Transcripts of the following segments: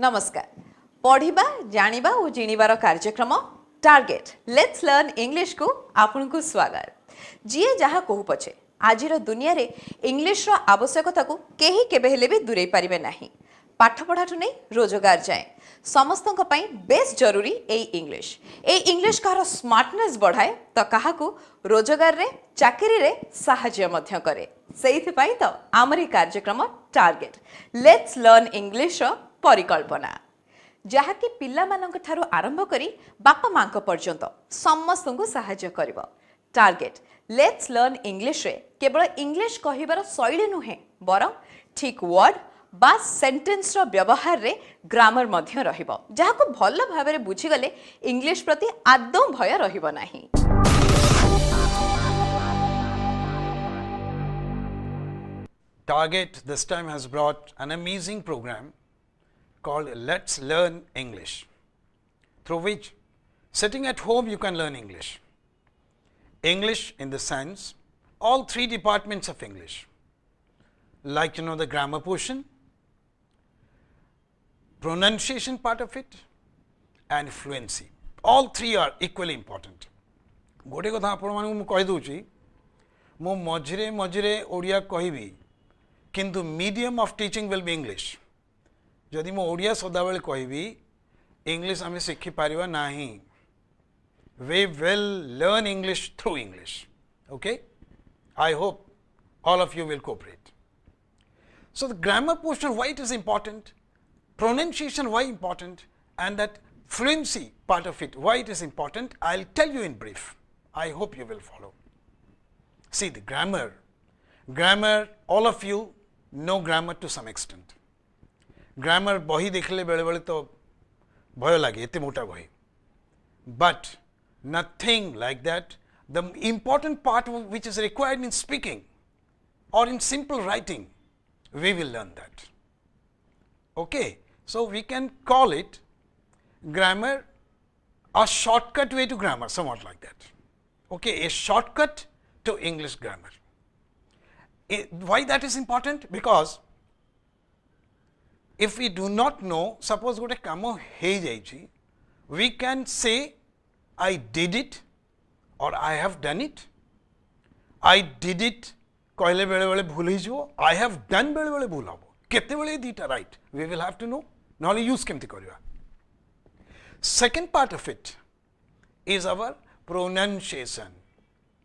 नमस्कार। पढ़िबा जानिबा और जिनिबार कार्यक्रम टार्गेट लेट्स लर्न इंग्लिश को आपन को स्वागत। जीए जहा कहू पछे आजिर दुनिया रे इंग्लिश रो आवश्यकता को केही केबे हेले भी दूरे पारिबे नाही। पाठ पढ़ाठु नै रोजगार जाए समस्तक पई बेस जरूरी ए इंग्लिश कार स्मार्टनेस बढ़ाए तो काहाकू रोजगार रे चाकरी रे सहाय्य मध्य करे। सेइथि पई तो आमरी कार्यक्रम टार्गेट लेट्स लर्न इंग्लिश रो परिकल्पना जहाँकि पिला मानक ठारू आरंभ करी बापा मांक पर्यंत समस्त को सहाय्य करिवो। टार्गेट लेट्स लर्न इंग्लिश रे केवल इंग्लिश कहिबार शैली नुहे बरं ठीक वर्ड बा सेंटेंस रो व्यवहार रे ग्रामर मध्य रहिबो जहाँको भल भाबरे बुझी गले इंग्लिश प्रति आदौ भय रहिबो नाही। Target this time has brought an amazing program called Let's Learn English, through which sitting at home you can learn English. English in the sense, all three departments of English, like the grammar portion, pronunciation part of it, and fluency. All three are equally important. गोटे कथा आपण मानकु मु कहि दोची मु मझिरे मझिरे ओडिया कहिबी किंतु medium of teaching will be English. जदि मु Odia सदाबेले कहिबी English आमे शिखि पारिबा नाही। We will learn English through English. Okay? I hope all of you will cooperate. So the grammar portion, why it is important, pronunciation, why important, and that fluency part of it, why it is important, I'll tell you in brief. I hope you will follow. See the grammar, all of you know grammar to some extent. Grammar बही देखले बेले बेले तो भय लागे एते मोटा बही, but nothing like that. The important part which is required in speaking or in simple writing, we will learn that. Okay, so we can call it grammar, a shortcut way to grammar, somewhat like that. Okay, a shortcut to English grammar. Why that is important? Because if we do not know, suppose gote kamo hei jaichi, we can say I did it or I have done it. I did it कहले बेले बेले भूल ही जो, I have done बेले बेले भूल हबो केते बेले दीटा right, we will have to know नॉले यूज केमती करिवा. Second part of it is our pronunciation.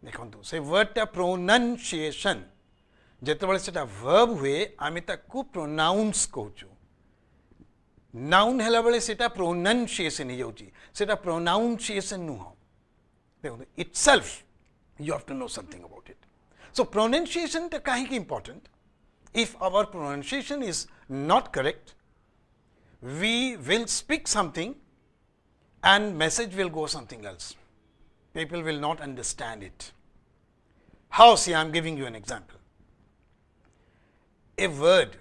देखंतु से वर्ड टा pronunciation जेते बेले सेटा verb हुए आमी ताकू pronounce कहूचु. नाउन हेला बेले सेटा pronunciation ही जाउची, सेटा pronunciation नु हो. देखंतु itself you have to know something about it. So pronunciation ta kahi ki important. If our pronunciation is not correct, we will speak something and message will go something else. People will not understand it. How? See, I am giving you an example. A word,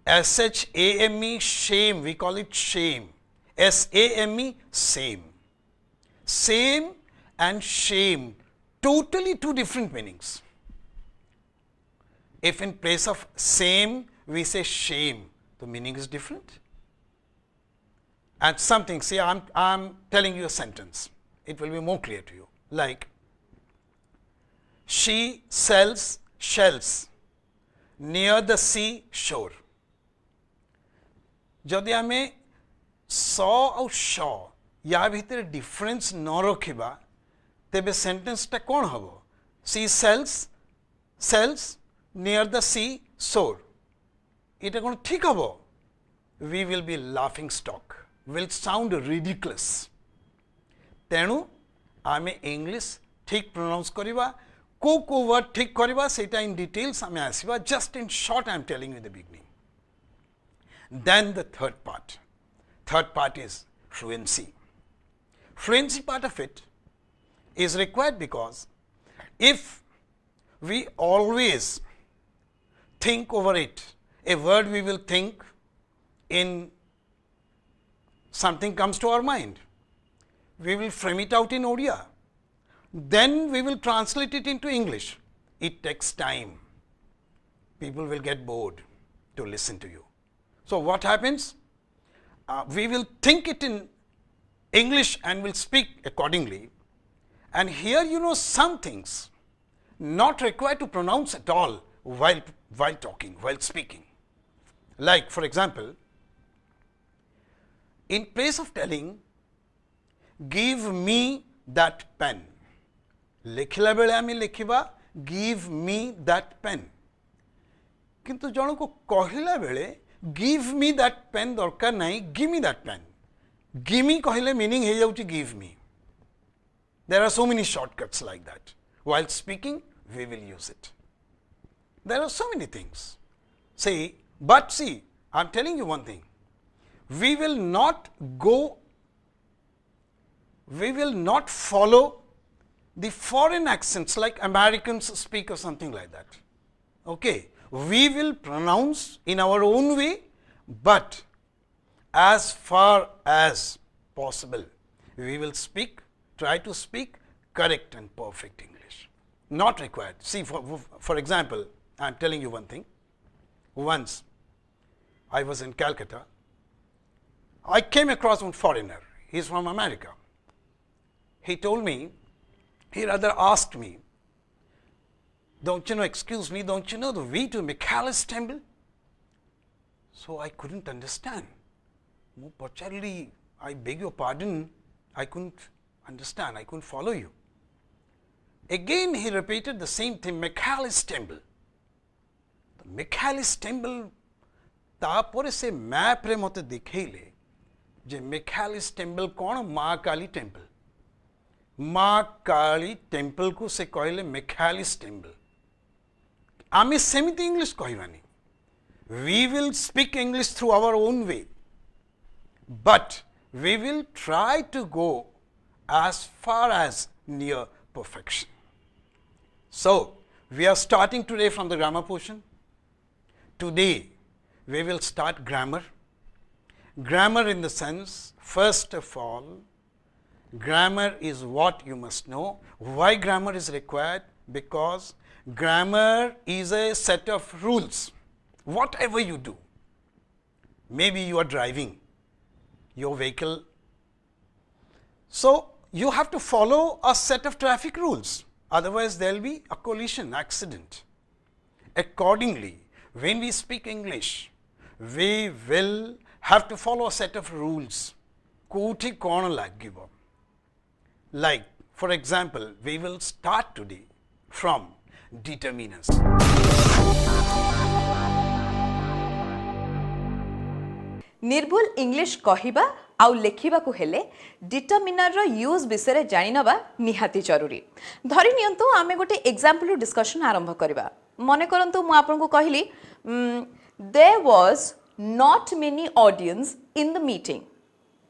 S-H-A-M-E, shame, we call it shame. S-A-M-E, same. Same and shame, totally two different meanings. If in place of same, we say shame, the meaning is different. And something, see, I'm telling you a sentence. It will be more clear to you. Like, she sells shells near the sea shore. जदि आमे saw और शॉ या भीतर difference न रखिबा तेबे sentence टा कोन हबो? Sea shells near the sea shore. इटा कोन ठीक हबो? We will be laughing stock, will sound ridiculous. तेणु आमे इंग्लिश ठीक प्रोनाउंस करिबा, को वर्ड ठीक करिबा सेटा इन डिटेल्स आमे आसीबा. Just in short I am telling you in the beginning. Then the third part is fluency. Fluency part of it is required because if we always think over it, a word we will think in something comes to our mind, we will frame it out in Odia, then we will translate it into English. It takes time. People will get bored to listen to you. So what happens? we will think it in English and will speak accordingly. And here, some things not required to pronounce at all while talking, while speaking. Like, for example, in place of telling, give me that pen. लिखिला बेले आमी लिखिबा give me that pen. किंतु जणो को कहिला बेले give me that pen दरकार नहीं, give me that pen. Give me कहले meaning हे जाउची give me. There are so many shortcuts like that. While speaking, we will use it. There are so many things. See, I'm telling you one thing. We will not follow the foreign accents like Americans speak or something like that. Okay, we will pronounce in our own way, but as far as possible, we will try to speak correct and perfect English. Not required. See, for example, I am telling you one thing. Once, I was in Calcutta. I came across one foreigner. He is from America. He told me, he rather asked me, don't you know, excuse me, don't you know the way to Michaelis Temple? So I couldn't understand. I beg your pardon, I couldn't understand, I couldn't follow you. Again he repeated the same thing, Michaelis Temple. The Michaelis Temple, तापर से map रे मते दिखेले जे मिखालिस temple कौन माँ काली temple को से कहले मिखालिस temple आमी सेमिति English कहवानी we will speak English through our own way, but we will try to go as far as near perfection. So we are starting today from the grammar portion. Today we will start grammar. Grammar in the sense, first of all, grammar is what you must know. Why grammar is required? Because grammar is a set of rules. Whatever you do, maybe you are driving your vehicle, so you have to follow a set of traffic rules, otherwise there will be a collision, accident. Accordingly, when we speak English, we will have to follow a set of rules. Koti kona lagibo. Like, for example, we will start today from determiners. निर्भुल English कहिबा आउ लेखिबा को हेले determiner रो use विषय जानि नबा निहाती जरूरी. धरि नियंतु आमे गोटे एग्जांपल डिस्कशन आरंभ करबा. मने करंतु मु आपन को कहली there was not many audience in the meeting.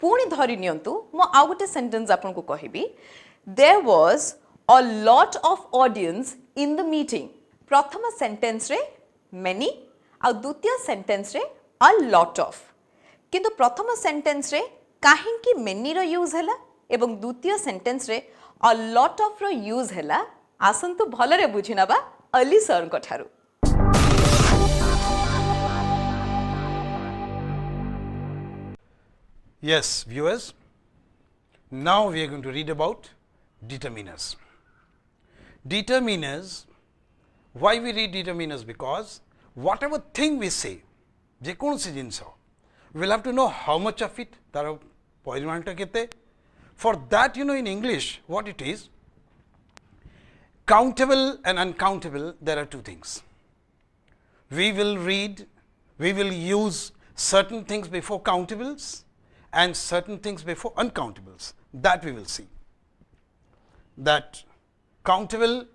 पुणी धरि नियंतु मु आ गोटे सेंटेंस आपन को कहिबी there was a lot of audience in the meeting. प्रथम सेंटेंस रे मेनी आ द्वितीय सेंटेंस रे अ लॉट ऑफ. किंतु प्रथम सेंटेंस रे काहेकि मेनी रो यूज हैला एवं द्वितीय सेंटेंस रे अ लॉट ऑफ रो यूज हैला आसंतु भलरे बुझि नबा अली सर को ठारू. Yes, viewers, now we are going to read about determiners. Determiners, why we read determiners? Because whatever thing we say, je konosi jinso, we'll have to know how much of it, taro porimanta kete. For that, in English, what it is, countable and uncountable, there are two things. We will use certain things before countables and certain things before uncountables. That we will see. That countable,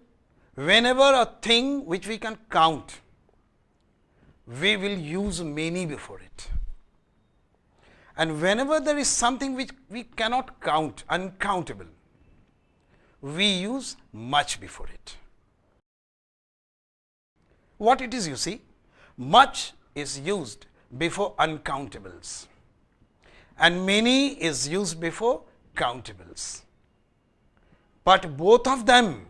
whenever a thing which we can count, we will use many before it. And whenever there is something which we cannot count, uncountable, we use much before it. What it is, you see, much is used before uncountables and many is used before countables. But both of them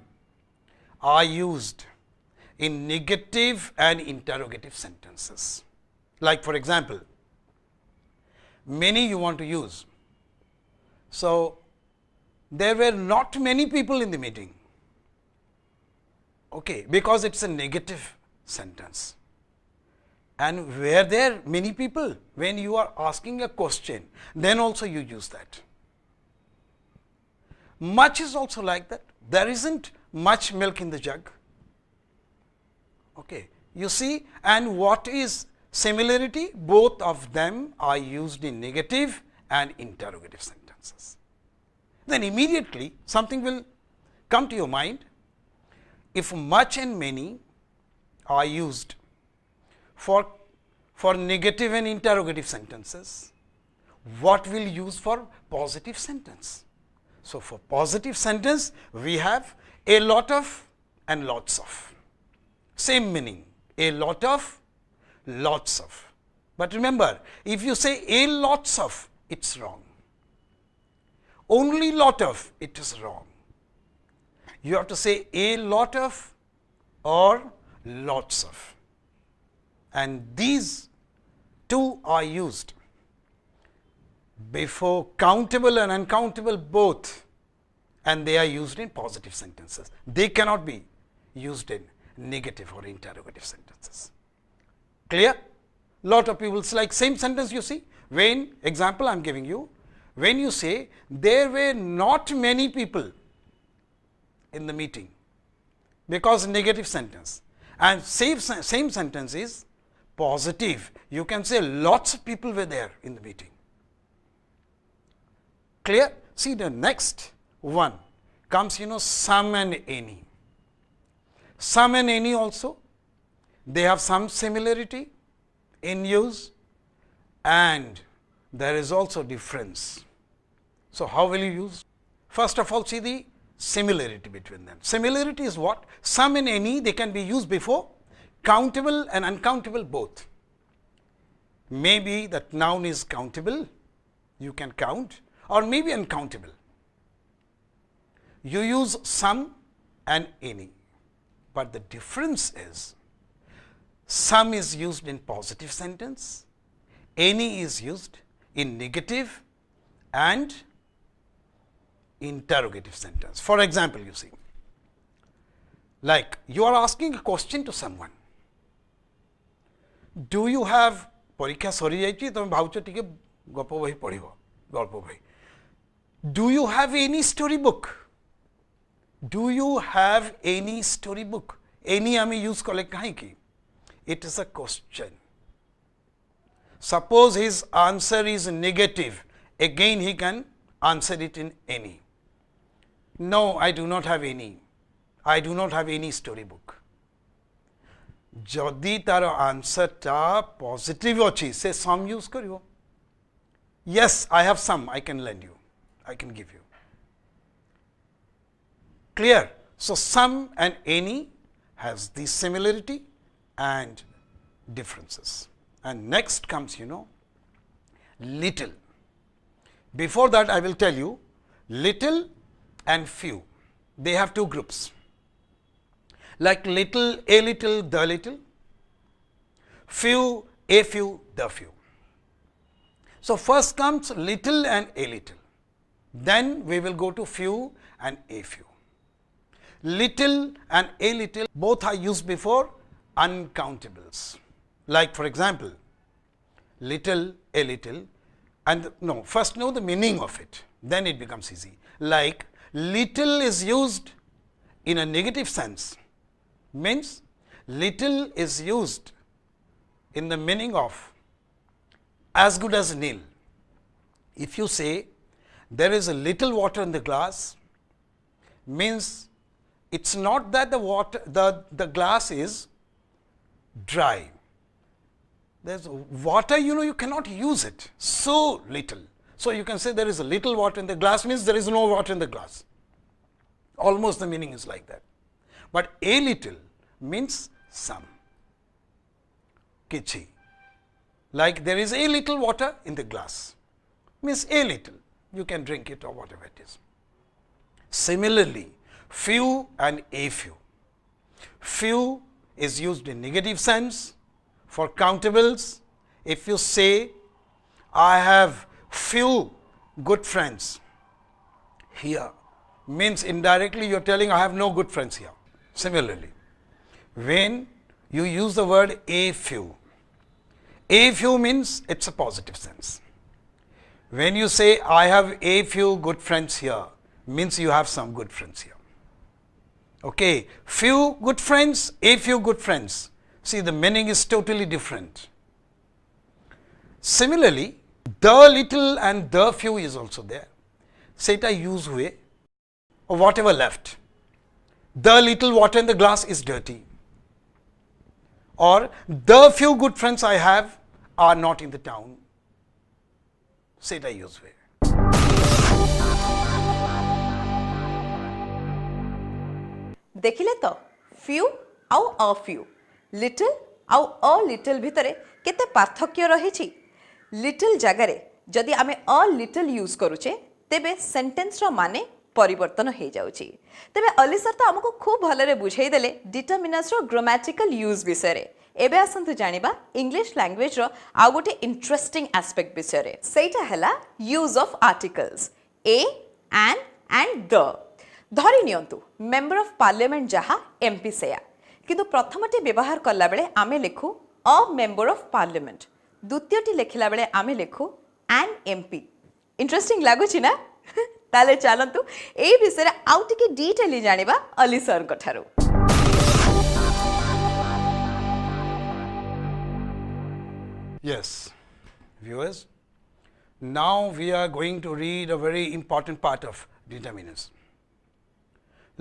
are used in negative and interrogative sentences. Like, for example, many you want to use. So, there were not many people in the meeting, okay, because it's a negative sentence. And were there many people? When you are asking a question, then also you use that. Much is also like that. There isn't much milk in the jug. Okay. You see, and what is similarity? Both of them are used in negative and interrogative sentences. Then immediately something will come to your mind. If much and many are used for negative and interrogative sentences, what will use for positive sentence? So, for positive sentence, we have a lot of and lots of. Same meaning, a lot of, lots of. But remember, if you say a lots of, it's wrong. Only lot of, it is wrong. You have to say a lot of or lots of. And these two are used before countable and uncountable both, and they are used in positive sentences. They cannot be used in negative or interrogative sentences. Clear? Lot of people, it's like same sentence you see. When, example I am giving you, when you say there were not many people in the meeting, because negative sentence, and same sentence is positive. You can say lots of people were there in the meeting. Clear? See, the next one comes, some and any. Some and any also, they have some similarity in use, and there is also difference. So, how will you use? First of all, see the similarity between them. Similarity is what? Some and any, they can be used before countable and uncountable both. Maybe that noun is countable, you can count, or maybe uncountable. You use some and any, but the difference is some is used in positive sentence, any is used in negative and interrogative sentence. For example, you see, like you are asking a question to someone. Do you have परीक्षा सरी जाइए तुम भावुच टिके गप बही पढ़ गल्प बही Do you have any storybook? Do you have any storybook? Any आमी use कले कहीं की? It is a question. Suppose his answer is negative, again he can answer it in any. No, I do not have any. I do not have any storybook. जदि तार answer टा positive अच्छी से सम use करियो. Yes, I have some. I can lend you. I can give you. Clear? So, some and any has the similarity and differences. And next comes, little. Before that, I will tell you, little and few. They have two groups. Like little, a little, the little, few, a few, the few. So, first comes little and a little, then we will go to few and a few. Little and a little both are used before uncountables. Like for example, little, a little, and no, first know the meaning of it, then it becomes easy. Like little is used in a negative sense, means little is used in the meaning of as good as nil. If you say there is a little water in the glass, means it's not that the water, the glass is dry. There's water, you cannot use it, so little. So you can say there is a little water in the glass, means there is no water in the glass. Almost the meaning is like that. But a little means some. Kichi. Like there is a little water in the glass, means a little. You can drink it or whatever it is. Similarly, few and a few. Few is used in negative sense for countables. If you say, I have few good friends here means indirectly you're telling I have no good friends here. Similarly, when you use the word a few means it's a positive sense. When you say I have a few good friends here, means you have some good friends here. Okay, few good friends, a few good friends. See, the meaning is totally different. Similarly, the little and the few is also there. Seta use हुए or whatever left. The little water in the glass is dirty. Or the few good friends I have are not in the town. Seta use हुए. देखिले तो few आउ a few little आउ a little भितरे केते पार्थक्य रही little जगार जदि आमे अ लिटिल यूज करूचे तेबे सेंटेंस रो माने परिवर्तन हो जाउची तेबे अली सर तो हमको खूब भलरे बुझाई देले डिटरमिनर्स रो ग्रामेटिकल यूज विषय रे एबे आसंतु जानिबा इंग्लिश लैंग्वेज रो आ गोटे इंटरेस्टिंग एस्पेक्ट विषय रे सेटा हला use of articles A and the धरी नियंतु मेंबर ऑफ पार्लियामेंट जहा एमपी सेया किंतु प्रथमटी व्यवहार कला बेले आमे लिखु अ मेंबर ऑफ पार्लियामेंट द्वितीयटी लिखिला बेले आमे लिखु एन एमपी इंटरेस्टिंग लागुची ना ताले चलतु ए विषय आउ टिके डिटेली जानिबा अली सर कठारु Yes, viewers, now we are going to read a very important part of determinants.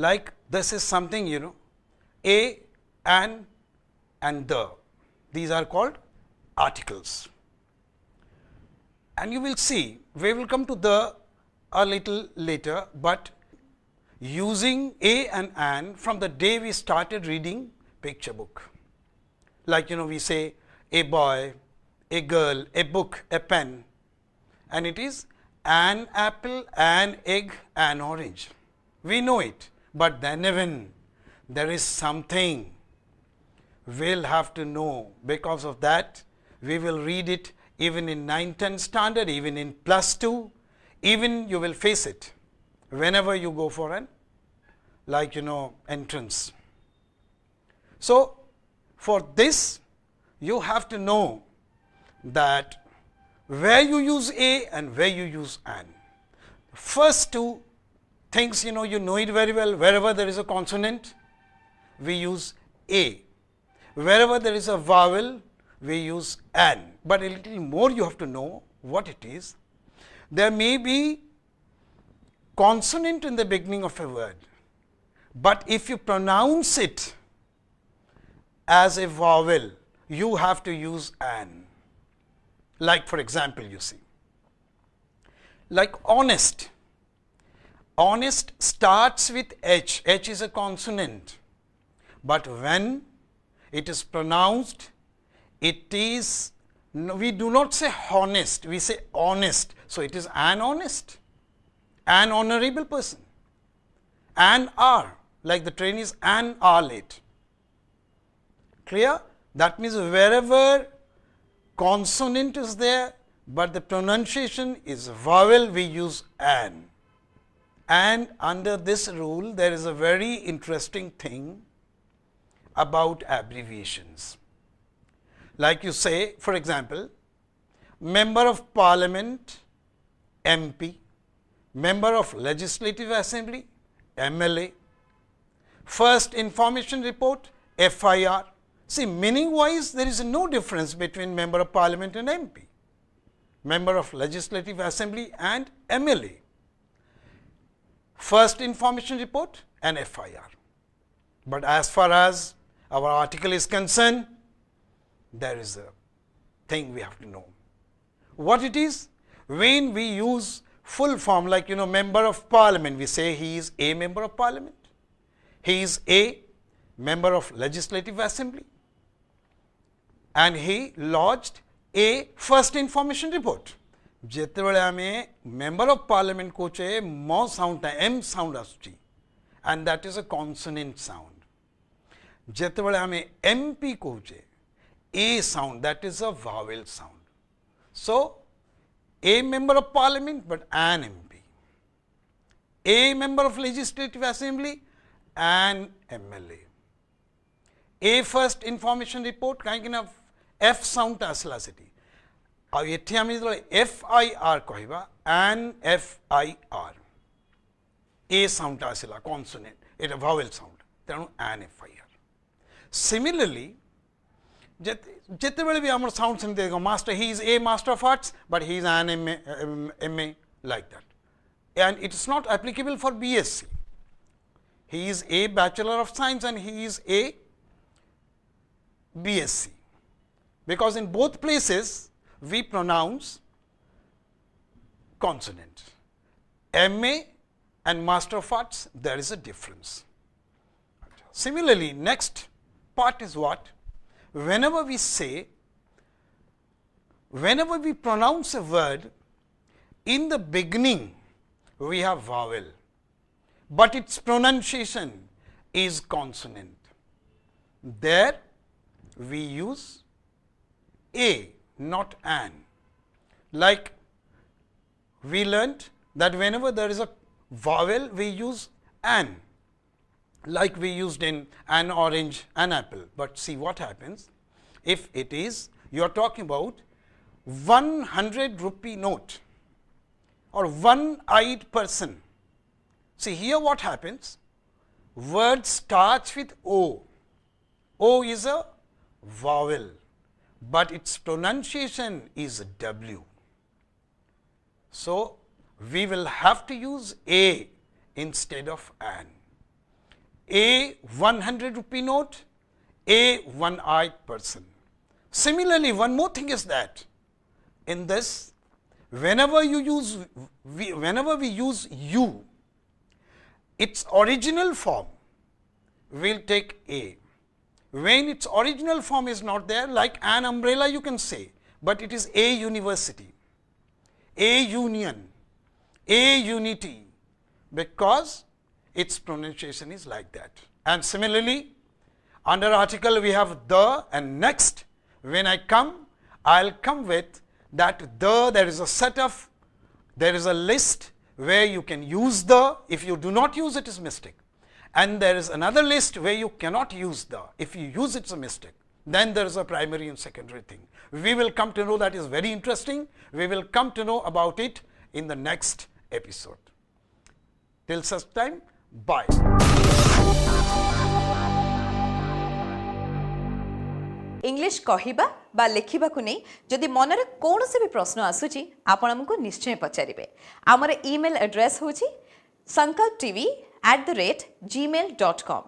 Like this is something, you know, a and the. These are called articles. And you will see, we will come to the a little later, but using a and from the day we started reading picture book. Like, you know, we say a boy, a girl, a book, a pen, and it is an apple, an egg, an orange. We know it, but then even there is something we'll have to know. Because of that, we will read it even in 9-10 standard, even in +2, even you will face it whenever you go for an, like, you know, entrance. So, for this, you have to know that where you use a and where you use an. First two things, you know it very well. Wherever there is a consonant, we use a. Wherever there is a vowel, we use an. But a little more you have to know what it is. There may be consonant in the beginning of a word, but if you pronounce it as a vowel, you have to use an. Like, for example, you see, like honest. Honest starts with H. H is a consonant. But when it is pronounced, it is, we do not say honest, we say honest. So, it is an honest, an honorable person, an hour, like the train is an hour late. Clear? That means wherever consonant is there, but the pronunciation is vowel, we use an. And under this rule, there is a very interesting thing about abbreviations. Like you say, for example, member of parliament, MP, member of legislative assembly, MLA, first information report, FIR. See, meaning wise, there is no difference between member of parliament and MP, member of legislative assembly and MLA, first information report and FIR. But as far as our article is concerned, there is a thing we have to know. What it is? When we use full form, like, you know, member of parliament, we say he is a member of parliament, he is a member of legislative assembly, and he lodged a first information report. ଯେତେବେଳେ ଆମେ member of parliament କହୁଛେ म sound ଟା m sound ଆସୁଛି, and that is a consonant sound. ଯେତେବେଳେ ଆମେ MP କହୁଛେ a sound, that is a vowel sound. So, a member of parliament, but an MP. A member of legislative assembly, an MLA. A first information report, kind of F sound asla city. ଆଉ ଏଠି ଆମେ ଯେତେବେଳେ FIR କହିବା an FIR a sound ଆସିଲା consonant ଏଟା vowel sound ତେଣୁ an FIR. Similarly ଯେତେବେଳେ ବି ଆମର ସାଉଣ୍ଡ ସେମିତି ଦେଖ master, he is a master of arts, but he is an MA like that, and it is not applicable for BSc. He is a bachelor of science and he is a BSc, because in both places we pronounce consonant. MA and master of arts, there is a difference. Similarly, next part is what? Whenever we pronounce a word, in the beginning we have vowel, but its pronunciation is consonant. There we use a, not an. Like we learnt that whenever there is a vowel, we use an, like we used in an orange, an apple. But see what happens if it is, you are talking about 100 rupee note or one-eyed person. See here what happens, word starts with O. O is a vowel, but its pronunciation is W. So we will have to use A instead of an. A 100 rupee note, a one-eyed person. Similarly, one more thing is that in this, whenever we use U, its original form will take A. When its original form is not there, like an umbrella you can say, but it is a university, a union, a unity, because its pronunciation is like that. And similarly, under article we have the, and next when I come, I'll come with that the, there is a list where you can use the. If you do not use it, is mistake. And there is another list where you cannot use the. If you use it, it's a mistake. Then there is a primary and secondary thing. We will come to know, that is very interesting. We will come to know about it in the next episode. Till such time, bye. English कहिबा बा लेखिबा को नहीं जदि मनरे कोनोसी भी प्रश्न आसुची आपण हमको निश्चय पचारिबे. आमर ईमेल एड्रेस होची sankalptv@gmail.com.